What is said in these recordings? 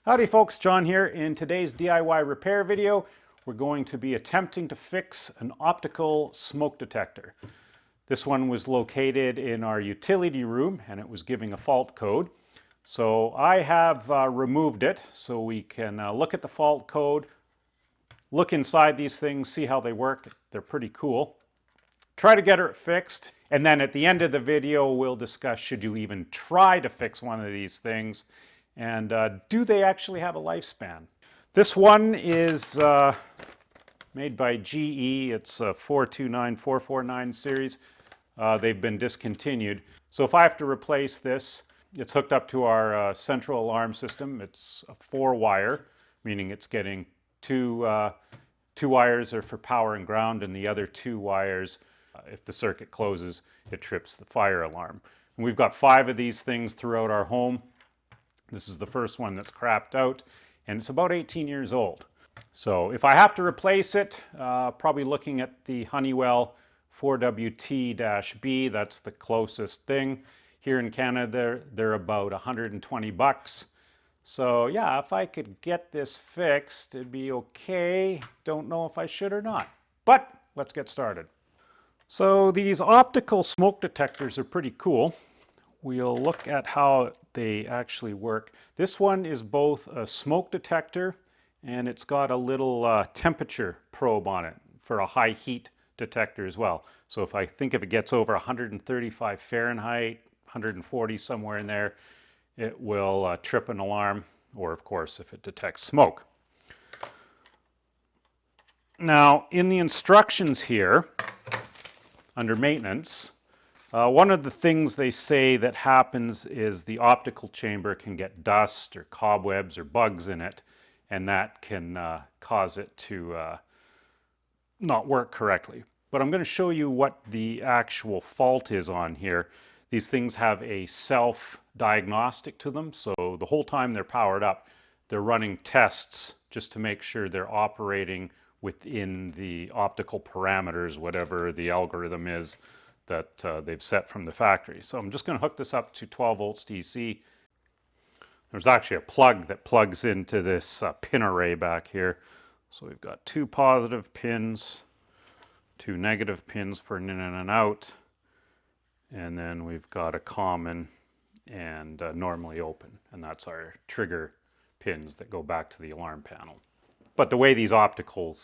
Howdy folks, John here. In today's DIY repair video, we're going to be attempting to fix an optical smoke detector. This one was located in our utility room and it was giving a fault code. So I have removed it so we can look at the fault code, look inside these things, see how they work. They're pretty cool. Try to get it fixed, and then at the end of the video we'll discuss should you even try to fix one of these things, and do they actually have a lifespan? This one is made by GE. It's a 429449 series. They've been discontinued. So if I have to replace this, it's hooked up to our central alarm system. It's a 4-wire, meaning it's getting two wires are for power and ground, and the other 2 wires, if the circuit closes, it trips the fire alarm. And we've got 5 of these things throughout our home. This is the first one that's crapped out, and it's about 18 years old. So if I have to replace it, probably looking at the Honeywell 4WT-B, that's the closest thing. Here in Canada, they're about 120 bucks. So yeah, if I could get this fixed, it'd be okay. Don't know if I should or not, but let's get started. So these optical smoke detectors are pretty cool. We'll look at how they actually work. This one is both a smoke detector and it's got a little temperature probe on it for a high heat detector as well. So if it gets over 135 Fahrenheit, 140 somewhere in there, it will trip an alarm, or of course if it detects smoke. Now in the instructions here, under maintenance, one of the things they say that happens is the optical chamber can get dust or cobwebs or bugs in it, and that can cause it to not work correctly. But I'm going to show you what the actual fault is on here. These things have a self-diagnostic to them, so the whole time they're powered up, they're running tests just to make sure they're operating within the optical parameters, whatever the algorithm is that they've set from the factory. So I'm just going to hook this up to 12 volts DC. There's actually a plug that plugs into this pin array back here. So we've got 2 positive pins, 2 negative pins for an in and an out, and then we've got a common and normally open, and that's our trigger pins that go back to the alarm panel. But the way these optical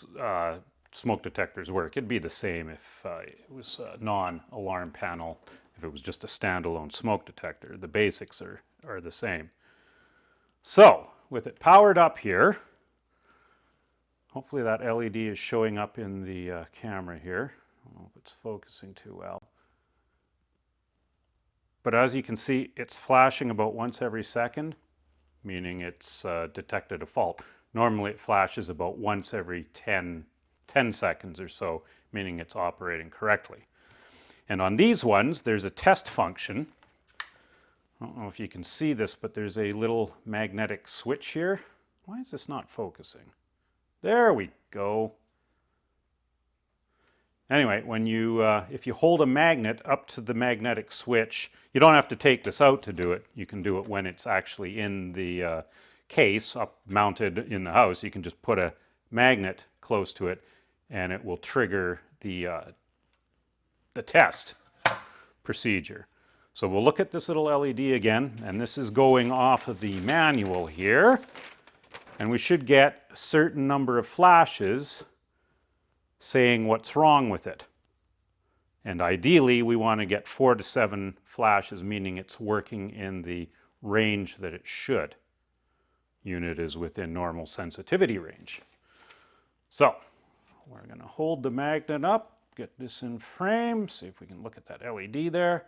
smoke detectors work, it'd be the same if it was a non-alarm panel, if it was just a standalone smoke detector. The basics are the same. So with it powered up here, hopefully that LED is showing up in the camera here. I don't know if it's focusing too well. But as you can see, it's flashing about once every second, meaning it's detected a fault. Normally it flashes about once every 10 seconds or so, meaning it's operating correctly. And on these ones, there's a test function. I don't know if you can see this, but there's a little magnetic switch here. Why is this not focusing? There we go. Anyway, when if you hold a magnet up to the magnetic switch, you don't have to take this out to do it. You can do it when it's actually in the case, up mounted in the house. You can just put a magnet close to it and it will trigger the test procedure. So we'll look at this little LED again, and this is going off of the manual here, and we should get a certain number of flashes saying what's wrong with it. And ideally we want to get 4 to 7 flashes, meaning it's working in the range that it should. Unit is within normal sensitivity range. So we're going to hold the magnet up, get this in frame, see if we can look at that LED there.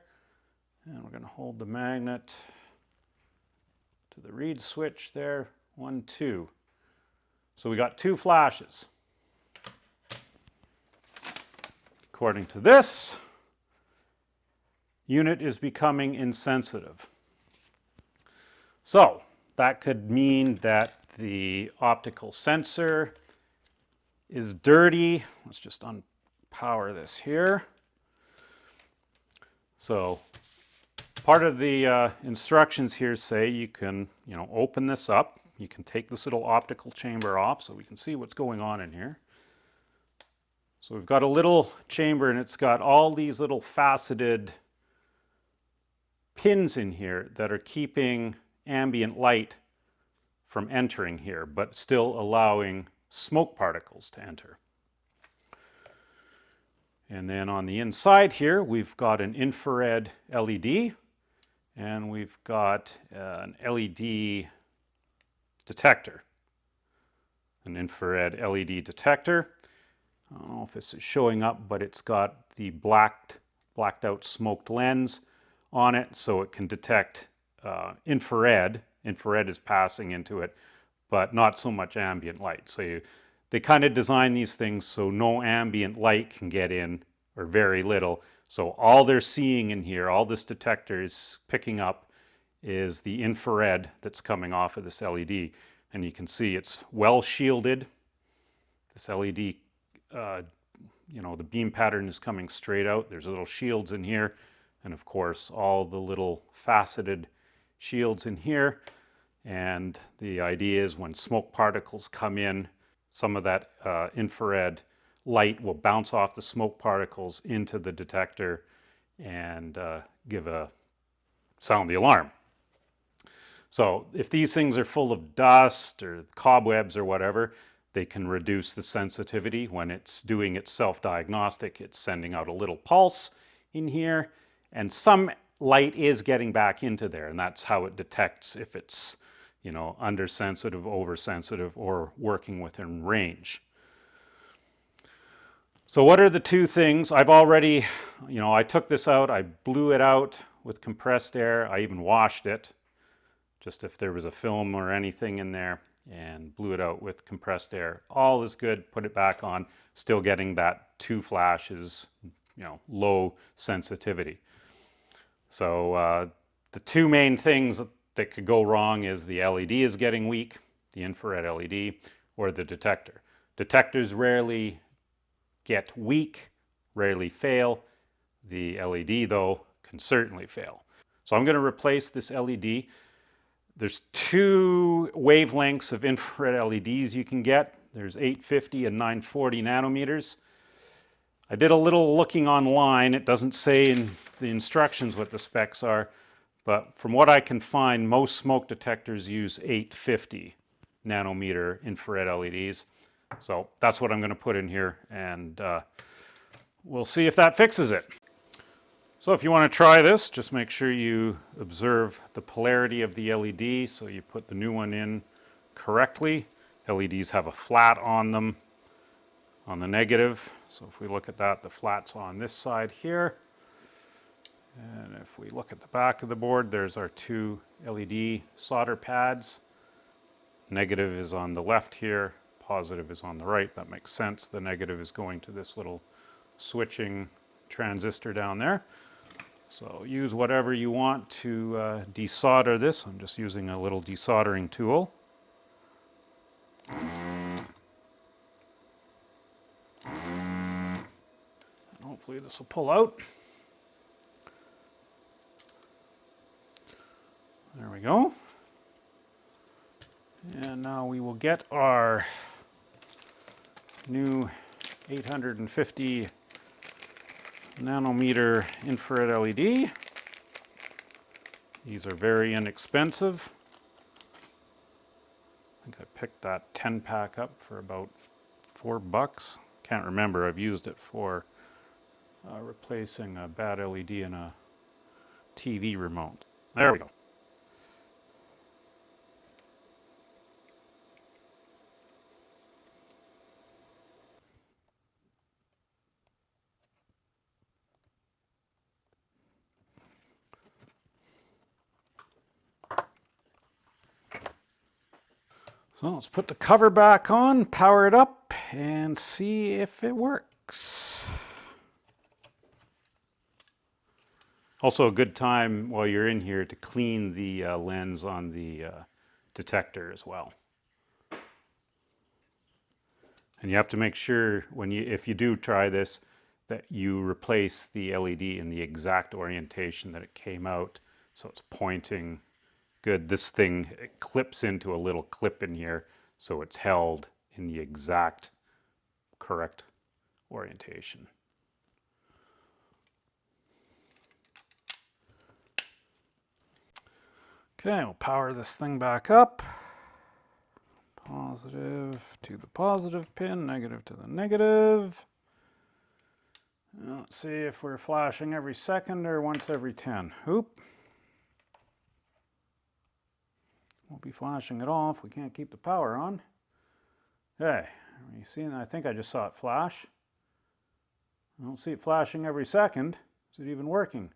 And we're going to hold the magnet to the read switch there, 1, 2. So we got 2 flashes. According to this, unit is becoming insensitive. So that could mean that the optical sensor is dirty. Let's just unpower this here. So part of the instructions here say you can, open this up, you can take this little optical chamber off so we can see what's going on in here. So we've got a little chamber and it's got all these little faceted pins in here that are keeping ambient light from entering here, but still allowing smoke particles to enter. And then on the inside here, we've got an infrared LED, and we've got an LED detector, an infrared LED detector. I don't know if this is showing up, but it's got the blacked out smoked lens on it, so it can detect infrared. Infrared is passing into it, but not so much ambient light. So they kind of design these things so no ambient light can get in, or very little. So all they're seeing in here, all this detector is picking up, is the infrared that's coming off of this LED. And you can see it's well shielded. This LED, the beam pattern is coming straight out. There's little shields in here. And of course, all the little faceted shields in here. And the idea is when smoke particles come in, some of that infrared light will bounce off the smoke particles into the detector and sound the alarm. So if these things are full of dust or cobwebs or whatever, they can reduce the sensitivity. When it's doing its self-diagnostic, it's sending out a little pulse in here, and some light is getting back into there, and that's how it detects if it's undersensitive, oversensitive, or working within range. So what are the two things? I've already, I took this out, I blew it out with compressed air, I even washed it, just if there was a film or anything in there, and blew it out with compressed air. All is good, put it back on, still getting that 2 flashes, low sensitivity. So the two main things that could go wrong is the LED is getting weak, the infrared LED, or the detector. Detectors rarely get weak, rarely fail. The LED, though, can certainly fail. So I'm going to replace this LED. There's 2 wavelengths of infrared LEDs you can get. There's 850 and 940 nanometers. I did a little looking online. It doesn't say in the instructions what the specs are, but from what I can find, most smoke detectors use 850 nanometer infrared LEDs. So that's what I'm going to put in here, and we'll see if that fixes it. So if you want to try this, just make sure you observe the polarity of the LED, so you put the new one in correctly. LEDs have a flat on them on the negative. So if we look at that, the flat's on this side here. And if we look at the back of the board, there's our 2 LED solder pads. Negative is on the left here, positive is on the right. That makes sense. The negative is going to this little switching transistor down there. So use whatever you want to desolder this. I'm just using a little desoldering tool. Hopefully this will pull out. There we go. And now we will get our new 850 nanometer infrared LED. These are very inexpensive. I think I picked that 10-pack up for about $4. Can't remember. I've used it for replacing a bad LED in a TV remote. There we go. So let's put the cover back on, power it up, and see if it works. Also a good time while you're in here to clean the lens on the detector as well. And you have to make sure if you do try this, that you replace the LED in the exact orientation that it came out, so it's pointing good. This thing clips into a little clip in here, so it's held in the exact correct orientation. Okay, we'll power this thing back up. Positive to the positive pin, negative to the negative. Let's see if we're flashing every second or once every 10. Oop. Won't be flashing at all if we can't keep the power on. Okay, you see, I think I just saw it flash. I don't see it flashing every second. Is it even working?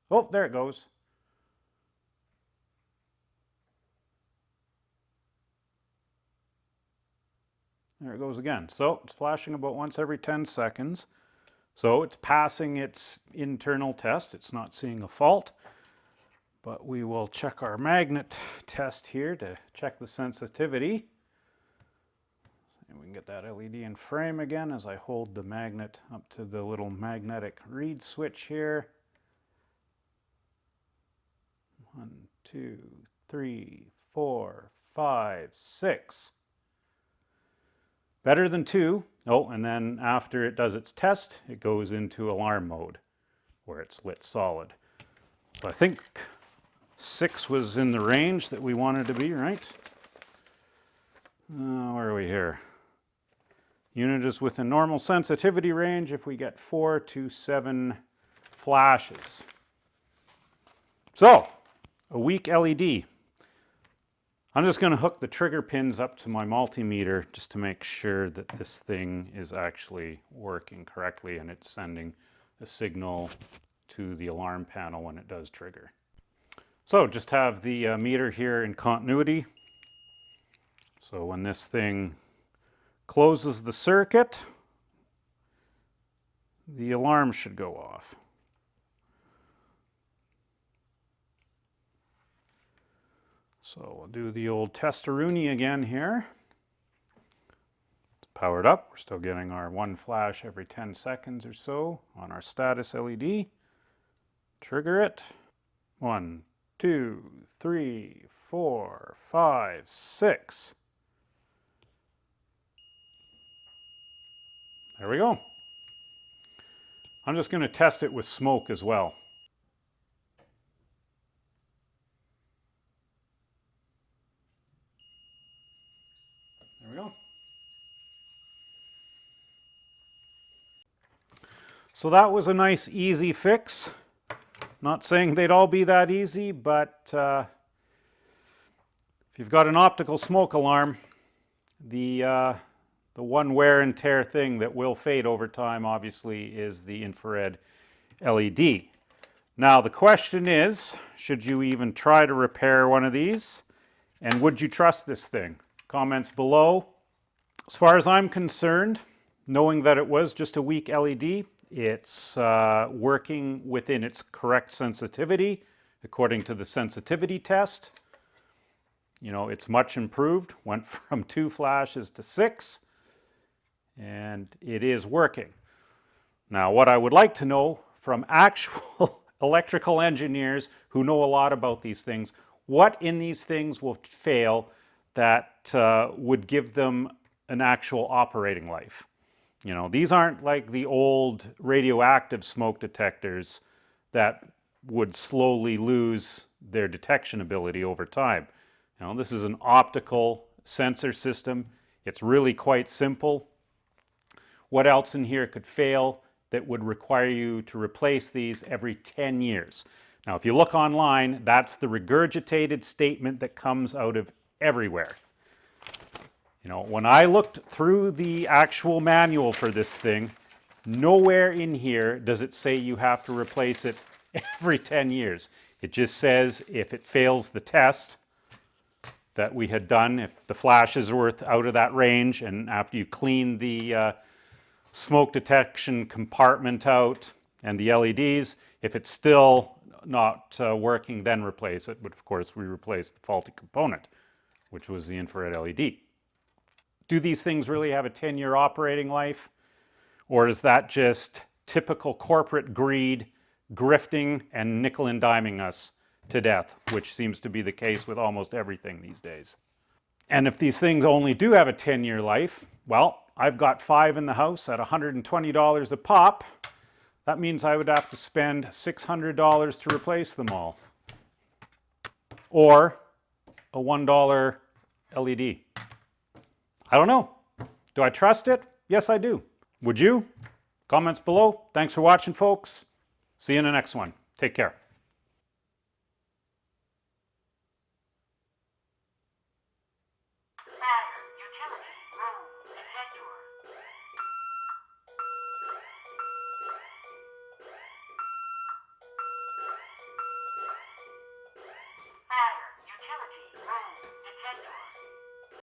Oh, there it goes. There it goes again. So it's flashing about once every 10 seconds. So it's passing its internal test. It's not seeing a fault. But we will check our magnet test here to check the sensitivity. And we can get that LED in frame again as I hold the magnet up to the little magnetic read switch here. 1, 2, 3, 4, 5, 6. Better than 2. Oh, and then after it does its test, it goes into alarm mode where it's lit solid. So I think 6 was in the range that we wanted to be, right? Where are we here? Unit is within normal sensitivity range if we get 4 to 7 flashes. So, a weak LED. I'm just going to hook the trigger pins up to my multimeter just to make sure that this thing is actually working correctly and it's sending a signal to the alarm panel when it does trigger. So just have the meter here in continuity. So when this thing closes the circuit, the alarm should go off. So we'll do the old testaroonie again here. It's powered up. We're still getting our 1 flash every 10 seconds or so on our status LED. Trigger it. 1, 2, 3, 4, 5, 6. There we go. I'm just going to test it with smoke as well. There we go. So that was a nice, easy fix. Not saying they'd all be that easy, but if you've got an optical smoke alarm, the one wear and tear thing that will fade over time, obviously, is the infrared LED. Now, the question is, should you even try to repair one of these? And would you trust this thing? Comments below. As far as I'm concerned, knowing that it was just a weak LED, it's working within its correct sensitivity, according to the sensitivity test. You know, it's much improved, went from 2 flashes to 6. And it is working. Now, what I would like to know from actual electrical engineers who know a lot about these things, what in these things will fail that would give them an actual operating life? You know, these aren't like the old radioactive smoke detectors that would slowly lose their detection ability over time. You know, this is an optical sensor system. It's really quite simple. What else in here could fail that would require you to replace these every 10 years? Now, if you look online, that's the regurgitated statement that comes out of everywhere. You know, when I looked through the actual manual for this thing, nowhere in here does it say you have to replace it every 10 years. It just says if it fails the test that we had done, if the flashes were out of that range, and after you clean the smoke detection compartment out and the LEDs, if it's still not working, then replace it. But of course, we replaced the faulty component, which was the infrared LED. Do these things really have a 10-year operating life? Or is that just typical corporate greed, grifting and nickel and diming us to death, which seems to be the case with almost everything these days. And if these things only do have a 10-year life, well, I've got 5 in the house at $120 a pop. That means I would have to spend $600 to replace them all. Or a $1 LED. I don't know. Do I trust it? Yes, I do. Would you? Comments below. Thanks for watching, folks. See you in the next one. Take care.